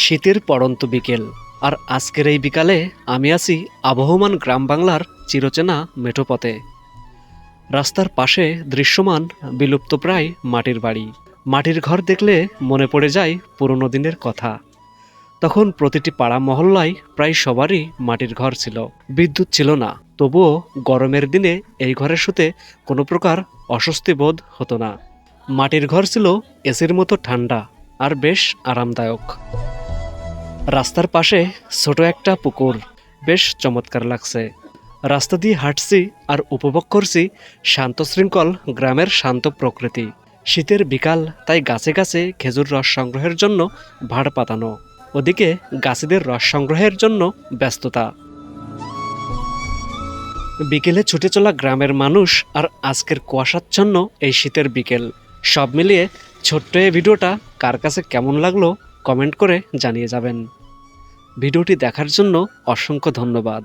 শীতের পড়ন্ত বিকেল, আর আজকের এই বিকালে আমি আছি আবহমান গ্রাম বাংলার চিরচেনা মেঠো পথে। রাস্তার পাশে দৃশ্যমান বিলুপ্তপ্রায় মাটির বাড়ি, মাটির ঘর দেখলে মনে পড়ে যায় পুরনো দিনের কথা। তখন প্রতিটি পাড়া মহল্লায় প্রায় সবারই মাটির ঘর ছিল। বিদ্যুৎ ছিল না, তবুও গরমের দিনে এই ঘরে শুতে কোনো প্রকার অস্বস্তি বোধ হতো না। মাটির ঘর ছিল এসির মতো ঠান্ডা আর বেশ আরামদায়ক। রাস্তার পাশে ছোট একটা পুকুর, বেশ চমৎকার লাগছে। রাস্তা দিয়ে হাঁটছি আর উপভোগ করছি শান্ত শৃঙ্খল গ্রামের শান্ত প্রকৃতি। শীতের বিকাল, তাই গাছে গাছে খেজুর রস সংগ্রহের জন্য ভাড় পাতানো, ওদিকে গাছেদের রস সংগ্রহের জন্য ব্যস্ততা। বিকেলে ছুটে চলা গ্রামের মানুষ আর আজকের কুয়াশাচ্ছন্ন এই শীতের বিকেল, সব মিলিয়ে ছোট্ট এই ভিডিওটা কার কাছে কেমন লাগলো কমেন্ট করে জানিয়ে যাবেন। ভিডিওটি দেখার জন্য অসংখ্য ধন্যবাদ।